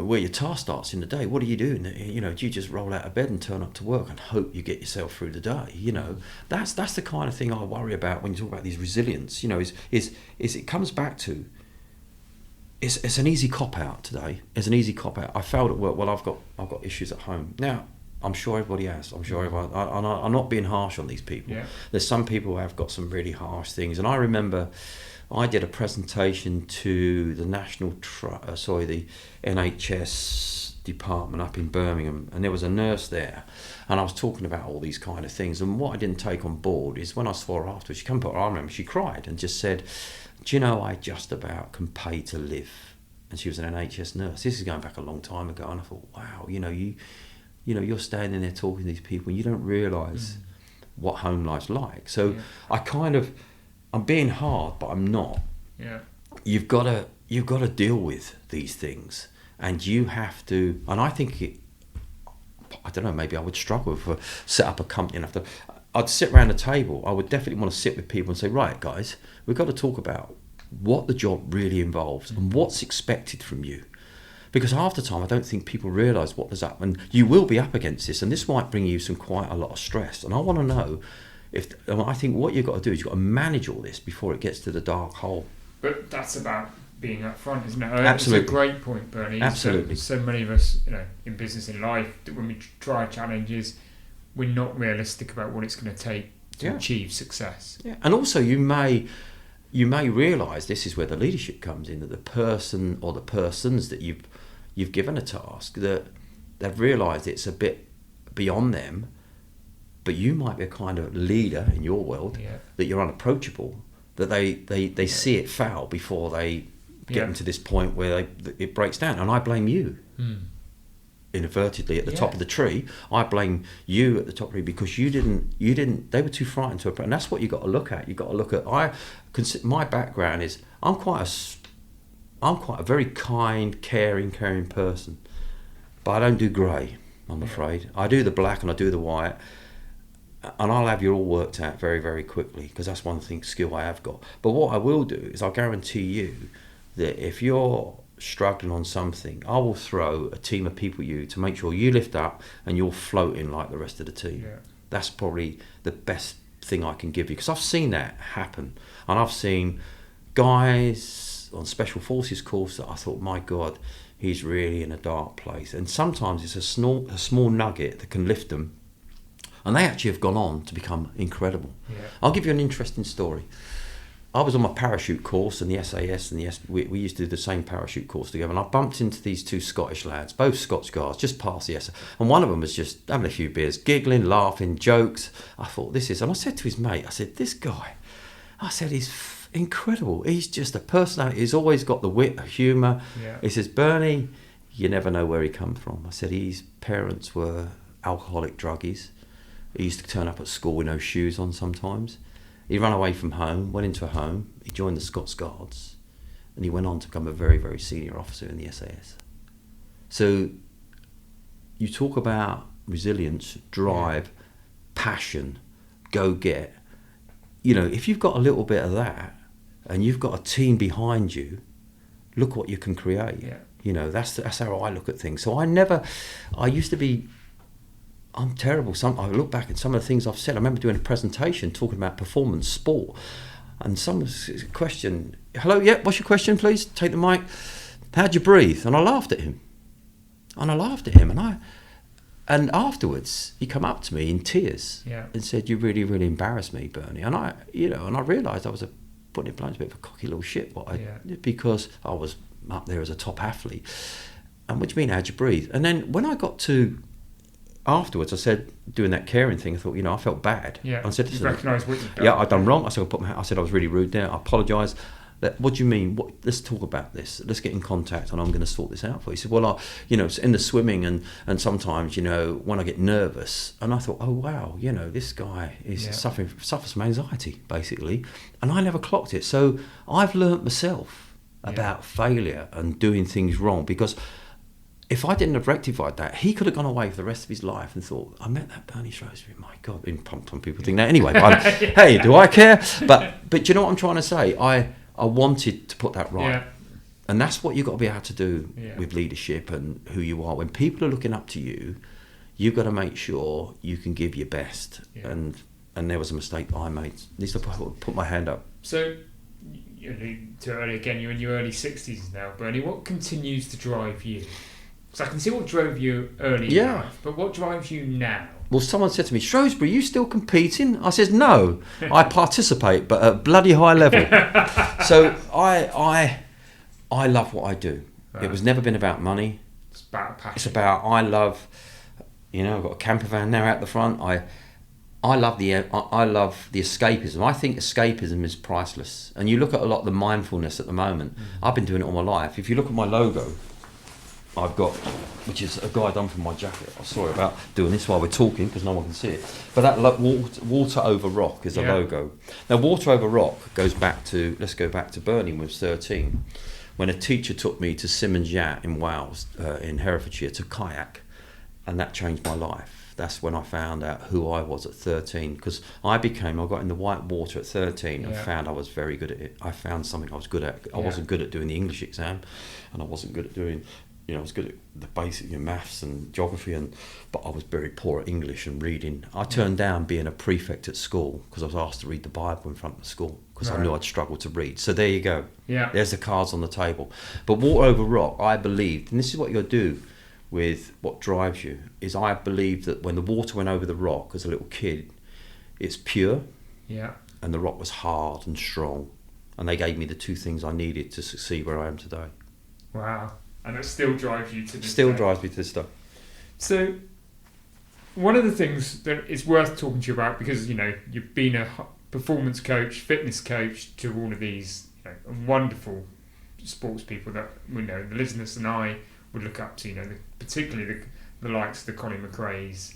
where your task starts in the day. What do you do? Do you just roll out of bed and turn up to work and hope you get yourself through the day? That's the kind of thing I worry about when you talk about these resilience. Is it comes back to it's an easy cop out today. It's an easy cop out. I failed at work. Well, I've got issues at home now. I'm sure everybody has. I'm not being harsh on these people. Yeah. There's some people who have got some really harsh things, and I remember. I did a presentation to the the NHS department up in Birmingham, and there was a nurse there, and I was talking about all these kind of things. And what I didn't take on board is when I saw her afterwards, she came up, I remember she cried and just said, "Do you know, I just about can pay to live." And she was an NHS nurse. This is going back a long time ago, and I thought, wow, you're standing there talking to these people, and you don't realise what home life's like. So I'm being hard, but I'm not. Yeah. You've got to deal with these things, and you have to. And I think I don't know. Maybe I would struggle if I set up a company and I'd sit around a table. I would definitely want to sit with people and say, right, guys, we've got to talk about what the job really involves and what's expected from you. Because half the time, I don't think people realise what there's up, and you will be up against this, and this might bring you quite a lot of stress. And I want to know. I think what you've got to do is you've got to manage all this before it gets to the dark hole. But that's about being upfront, isn't it? Absolutely. It's a great point, Bernie. Absolutely. So many of us, in business, in life, when we try challenges, we're not realistic about what it's going to take to achieve success. Yeah. And also you may realise, this is where the leadership comes in, that the person or the persons that you've given a task, that they've realised it's a bit beyond them. But you might be a kind of leader in your world that you're unapproachable, that they see it foul before they get them to this point where it breaks down. And I blame you, inadvertently, at the top of the tree. I blame you at the top of the tree because you didn't, they were too frightened to approach. And that's what you've got to look at. You've got to look at, my background is, I'm quite a very kind, caring person. But I don't do grey, I'm afraid. I do the black and I do the white. And I'll have you all worked out very, very quickly, because that's one skill I have got. But what I will do is I'll guarantee you that if you're struggling on something, I will throw a team of people you to make sure you lift up and you're floating like the rest of the team. Yeah. That's probably the best thing I can give you, because I've seen that happen. And I've seen guys on Special Forces course that I thought, my God, he's really in a dark place. And sometimes it's a small nugget that can lift them. And they actually have gone on to become incredible. Yeah. I'll give you an interesting story. I was on my parachute course, and the SAS and we used to do the same parachute course together. And I bumped into these two Scottish lads, both Scots guys, just past the SAS. And one of them was just having a few beers, giggling, laughing, jokes. I thought, and I said to his mate, I said, this guy, he's incredible. He's just a personality. He's always got the wit, the humour. Yeah. He says, Bernie, you never know where he come from. I said, his parents were alcoholic druggies. He used to turn up at school with no shoes on sometimes. He ran away from home, went into a home, he joined the Scots Guards, and he went on to become a very, very senior officer in the SAS. So you talk about resilience, drive, passion, go get. If you've got a little bit of that and you've got a team behind you, look what you can create. Yeah. That's how I look at things. So I used to be, I'm terrible. I look back at some of the things I've said. I remember doing a presentation talking about performance sport, and someone's question, hello, what's your question, please? Take the mic. How'd you breathe? And I laughed at him. And afterwards, he come up to me in tears and said, you really, really embarrassed me, Bernie. And I realised I was putting it blunt, a bit of a cocky little shit, because I was up there as a top athlete. And what do you mean, how'd you breathe? And then when I got to afterwards, I said, doing that caring thing, I thought, I felt bad. Yeah. I said, you recognise what you've done. Yeah, I'd done wrong. I said, I said I was really rude there. I apologise. What do you mean? Let's talk about this. Let's get in contact, and I'm going to sort this out for you. He said, well, it's in the swimming, and sometimes, when I get nervous, and I thought, oh wow, this guy suffers from anxiety basically, and I never clocked it. So I've learnt myself about failure and doing things wrong, because if I didn't have rectified that, he could have gone away for the rest of his life and thought, I met that Bernie Shrosbree, my God, being pumped on people think that anyway. But hey, do I care? But do you know what I'm trying to say? I wanted to put that right. And that's what you've got to be able to do Yeah. with leadership and who you are. When people are looking up to you, you've got to make sure you can give your best. Yeah. And there was a mistake I made. At least I put my hand up. So, you alluded to earlier, again, you're in your early 60s now, Bernie. What continues to drive you? Because I can see what drove you early in life, but what drives you now? Well, someone said to me, Shrosbree, you still competing? I says, no, I participate, but at a bloody high level. So I love what I do. Right. It was never been about money. It's about passion. It's about, I love, I've got a camper van now out the front. I love the escapism. I think escapism is priceless. And you look at a lot of the mindfulness at the moment. I've been doing it all my life. If you look at my logo, I've got, which is a guy done from my jacket. I'm sorry about doing this while we're talking because no one can see it. But that water over rock is a logo. Now, water over rock goes back to, let's go back to Bernie when I was 13, when a teacher took me to Simmons Yacht in Wales, in Herefordshire, to kayak, and that changed my life. That's when I found out who I was at 13, because I got in the white water at 13 and found I was very good at it. I found something I was good at. I wasn't good at doing the English exam, and I wasn't good at doing, I was good at the basic maths and geography, but I was very poor at English and reading. I turned down being a prefect at school because I was asked to read the Bible in front of the school because I knew I'd struggle to read. So there you go. Yeah. There's the cards on the table. But water over rock, I believed, and this is what you'll do with what drives you, is I believe that when the water went over the rock as a little kid, it's pure, and the rock was hard and strong, and they gave me the two things I needed to succeed where I am today. Wow. And it still drives you to this day. Still drives me to this day. So, one of the things that is worth talking to you about, because you've been a performance coach, fitness coach to all of these wonderful sports people that the listeners and I would look up to, particularly the likes of the Colin McRaes,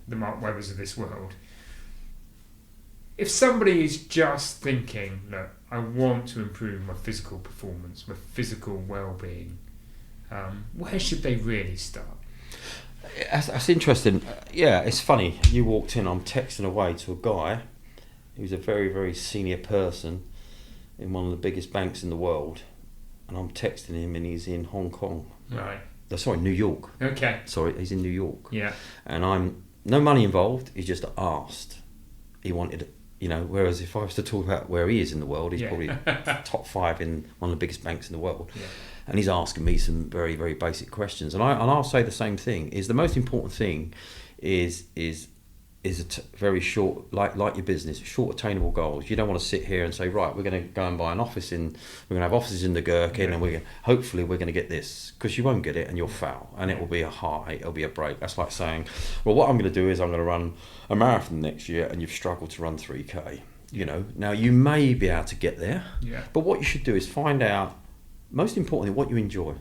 the Mark Webbers of this world. If somebody is just thinking, look, I want to improve my physical performance, my physical well-being, where should they really start? That's interesting. It's funny. You walked in, I'm texting away to a guy who's a very, very senior person in one of the biggest banks in the world, and I'm texting him and he's in Hong Kong. Right. Sorry, New York. Okay. Sorry, he's in New York. Yeah. And I'm no money involved. He's just asked. He wanted, whereas if I was to talk about where he is in the world, he's probably top 5 in one of the biggest banks in the world. Yeah. And he's asking me some very, very basic questions. And I'll say the same thing. Is the most important thing is very short, like your business, short attainable goals. You don't want to sit here and say, right, we're going to go and buy we're going to have offices in the Gherkin, and hopefully we're going to get this, because you won't get it and you'll fail, and it will be a high, it'll be a break. That's like saying, well, what I'm going to do is I'm going to run a marathon next year, and you've struggled to run 3K. Now you may be able to get there, but what you should do is find out, most importantly, what you enjoy.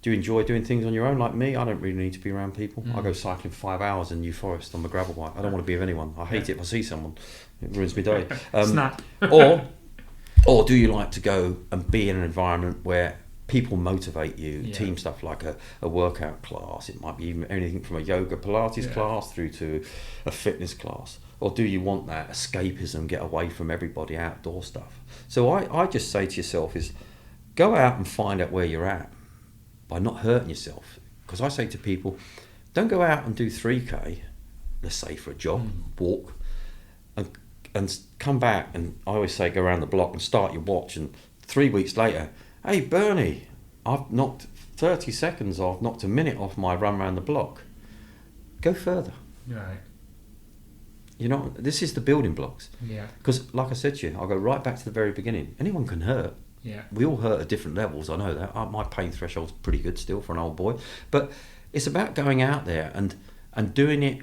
Do you enjoy doing things on your own like me? I don't really need to be around people. I go cycling for 5 hours in New Forest on the gravel bike. I don't want to be with anyone. I hate it if I see someone. It ruins my day. Snap. or do you like to go and be in an environment where people motivate you, team stuff like a workout class? It might be even anything from a yoga Pilates class through to a fitness class. Or do you want that escapism, get away from everybody, outdoor stuff? So I just say to yourself is, go out and find out where you're at by not hurting yourself. Because I say to people, don't go out and do 3K, let's say for a jog, walk, and come back, and I always say go around the block and start your watch, and 3 weeks later, hey Bernie, I've knocked 30 seconds off, knocked a minute off my run around the block. Go further. Right. This is the building blocks. Yeah. Because like I said to you, I'll go right back to the very beginning. Anyone can hurt. Yeah. We all hurt at different levels, I know that. My pain threshold's pretty good still for an old boy. But it's about going out there and doing it,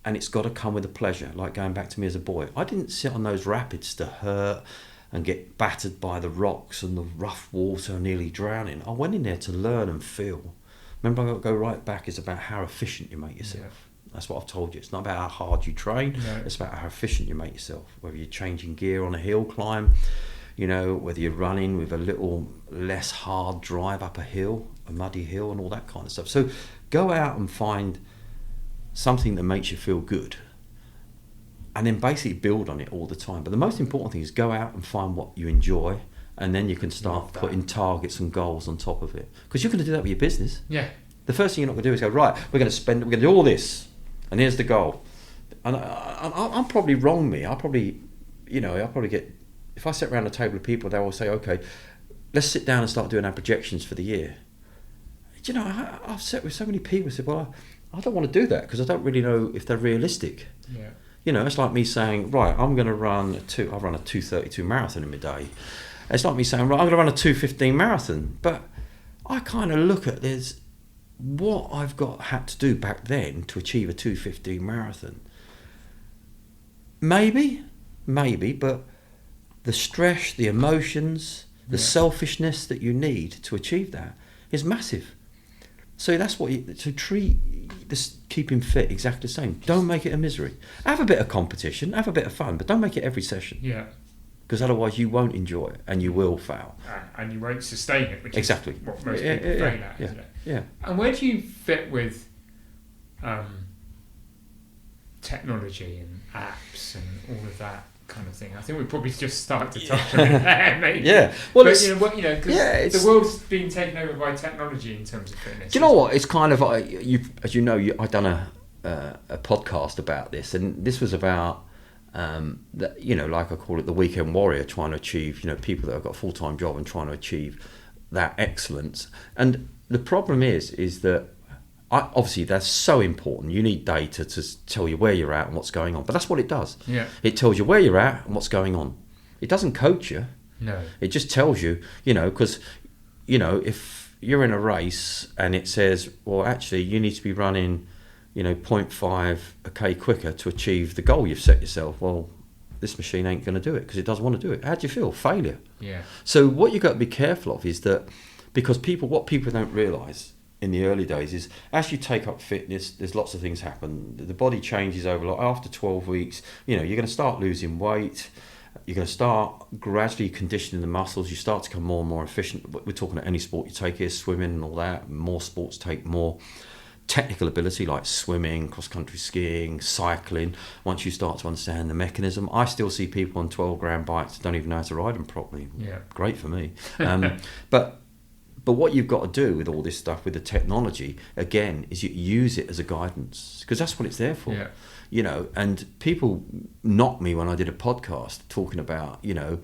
and it's got to come with a pleasure, like going back to me as a boy. I didn't sit on those rapids to hurt and get battered by the rocks and the rough water, nearly drowning. I went in there to learn and feel. Remember, I've got to go right back. It's about how efficient you make yourself. Yeah. That's what I've told you. It's not about how hard you train. No. It's about how efficient you make yourself. Whether you're changing gear on a hill climb, whether you're running with a little less hard drive up a hill, a muddy hill, and all that kind of stuff. So go out and find something that makes you feel good, and then basically build on it all the time. But the most important thing is go out and find what you enjoy and then you can start putting targets and goals on top of it. Because you're going to do that with your business. Yeah. The first thing you're not going to do is go, right, we're going to do all this, and here's the goal. And I'm probably wrong, me. I'll probably get, if I sit around a table of people, they will say, okay, let's sit down and start doing our projections for the year. You know, I've sat with so many people and said, well, I don't want to do that because I don't really know if they're realistic. Yeah. You know, it's like me saying, right, I'm going to run I run a 2:32 marathon in my day. It's like me saying, right, I'm going to run a 2:15 marathon. But I kind of look at this, what I've had to do back then to achieve a 2:15 marathon. Maybe, but the stress, the emotions, the selfishness that you need to achieve that is massive. So that's what to treat this keeping fit exactly the same. Don't make it a misery. Have a bit of competition, have a bit of fun, but don't make it every session. Yeah. Because otherwise you won't enjoy it and you will fail. And you won't sustain it, which exactly is what most people fail at, isn't it? Yeah. And where do you fit with technology and apps and all of that kind of thing? I think we probably just started to touch on it there, maybe. Yeah. Well, but because the world's being taken over by technology in terms of fitness. Do you know what? It's kind of as you know, I've done a podcast about this, and this was about like I call it the weekend warrior, trying to achieve, people that have got a full-time job and trying to achieve that excellence. And the problem is that obviously that's so important. You need data to tell you where you're at and what's going on. But that's what it does. Yeah. It tells you where you're at and what's going on. It doesn't coach you. No. It just tells you, because, if you're in a race and it says, well, actually you need to be running, 0.5 a K quicker to achieve the goal you've set yourself. Well, this machine ain't going to do it because it doesn't want to do it. How do you feel? Failure. Yeah. So what you've got to be careful of is that, because what people don't realise in the early days is, as you take up fitness, there's lots of things happen. The body changes over, after 12 weeks, you're going to start losing weight. You're going to start gradually conditioning the muscles. You start to become more and more efficient. We're talking about any sport you take here, swimming and all that. More sports take more technical ability, like swimming, cross-country skiing, cycling. Once you start to understand the mechanism, I still see people on 12-gram bikes that don't even know how to ride them properly. Yeah. Great for me. But what you've got to do with all this stuff, with the technology, again, is you use it as a guidance, because that's what it's there for. Yeah. And people knocked me when I did a podcast talking about, and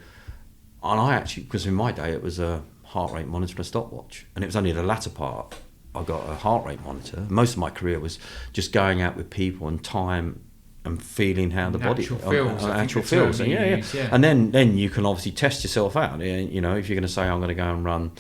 I actually, because in my day it was a heart rate monitor and a stopwatch, and it was only the latter part I got a heart rate monitor. Most of my career was just going out with people and time and feeling how the body actual feels. And yeah. And then you can obviously test yourself out. If you're going to say, I'm going to go and run,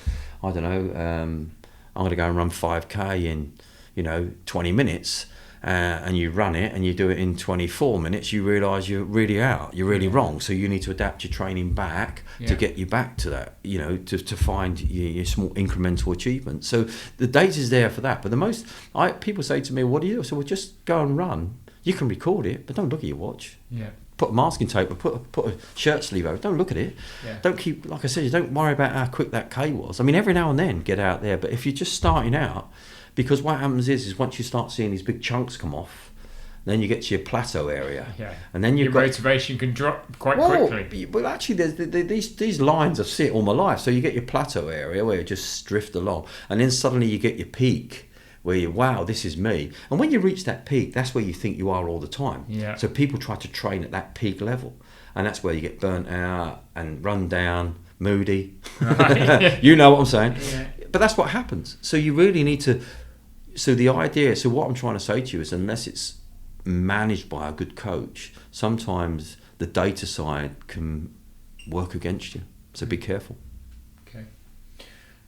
I don't know, I'm going to go and run 5K in 20 minutes, and you run it and you do it in 24 minutes, you realise you're really out, you're really wrong. So you need to adapt your training back to get you back to that, to find your small incremental achievement. So the data's there for that. But people say to me, what do you do? So, well, just go and run. You can record it, but don't look at your watch. Yeah. Put a masking tape or put a shirt sleeve over. Don't look at it. Yeah. Don't keep, like I said, you don't worry about how quick that K was. I mean, every now and then get out there, but if you're just starting out, because what happens is once you start seeing these big chunks come off, then you get to your plateau area, and then your motivation can drop quite quickly. Well, actually, there's these lines. I've seen it all my life. So you get your plateau area where you just drift along, and then suddenly you get your peak, where wow, this is me. And when you reach that peak, that's where you think you are all the time. Yeah. So people try to train at that peak level, and that's where you get burnt out and run down, moody. Right. You know what I'm saying? Yeah. But that's what happens. So you really need to. So what I'm trying to say to you is, unless it's managed by a good coach, sometimes the data side can work against you. So be careful. Okay.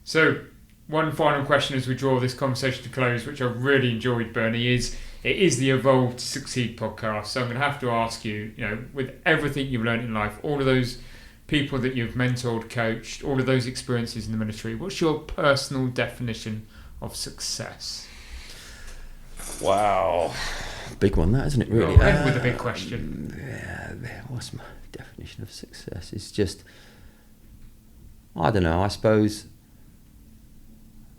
So one final question as we draw this conversation to close, which I really enjoyed, Bernie, it is the Evolve to Succeed podcast. So I'm going to have to ask you, with everything you've learned in life, all of those people that you've mentored, coached, all of those experiences in the military, what's your personal definition of success? Wow. Big one, that, isn't it, really? End with a big question. What's my definition of success? It's just, I don't know, I suppose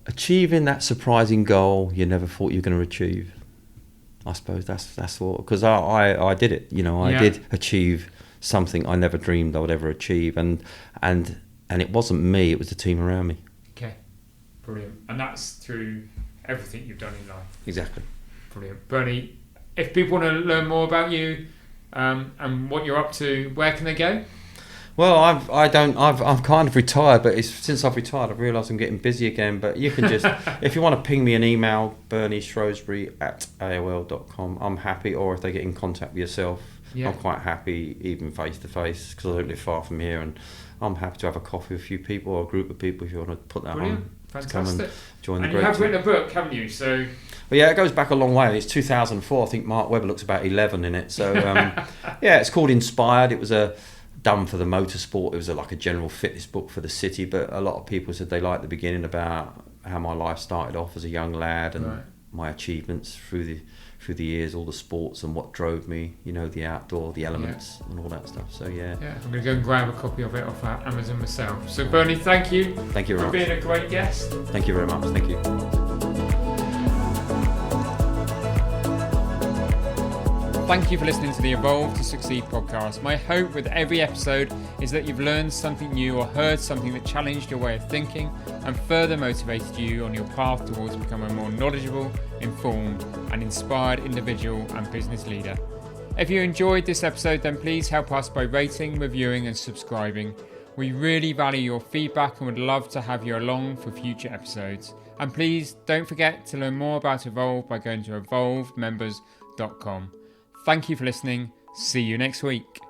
achieving that surprising goal you never thought you were going to achieve. I suppose that's what, because I did it, I did achieve something I never dreamed I would ever achieve, and And it wasn't me, it was the team around me. Okay, brilliant. And that's through everything you've done in life. Exactly. Brilliant. Bernie, if people want to learn more about you and what you're up to, where can they go? Well, I'm kind of retired, but since I've retired, I've realised I'm getting busy again. But you can just, if you want to ping me an email, bernieshrosbree@aol.com, I'm happy. Or if they get in contact with yourself, I'm quite happy, even face to face, because I don't live far from here, and I'm happy to have a coffee with a few people or a group of people if you want to put that Brilliant. on. Fantastic. Come and join the and group. you have written a book, haven't you? So. But yeah, it goes back a long way. It's 2004. I think Mark Webber looks about 11 in it. So yeah, it's called Inspired. It was done for the motorsport. It was like a general fitness book for the city. But a lot of people said they liked the beginning about how my life started off as a young lad and my achievements through the years, all the sports and what drove me. You know, the outdoor, the elements, and all that stuff. So yeah. Yeah, I'm going to go and grab a copy of it off Amazon myself. So Bernie, thank you. Thank you very much for being a great guest. Thank you very much. Thank you. Thank you for listening to the Evolve to Succeed podcast. My hope with every episode is that you've learned something new or heard something that challenged your way of thinking and further motivated you on your path towards becoming a more knowledgeable, informed and inspired individual and business leader. If you enjoyed this episode, then please help us by rating, reviewing and subscribing. We really value your feedback and would love to have you along for future episodes. And please don't forget to learn more about Evolve by going to evolvemembers.com. Thank you for listening. See you next week.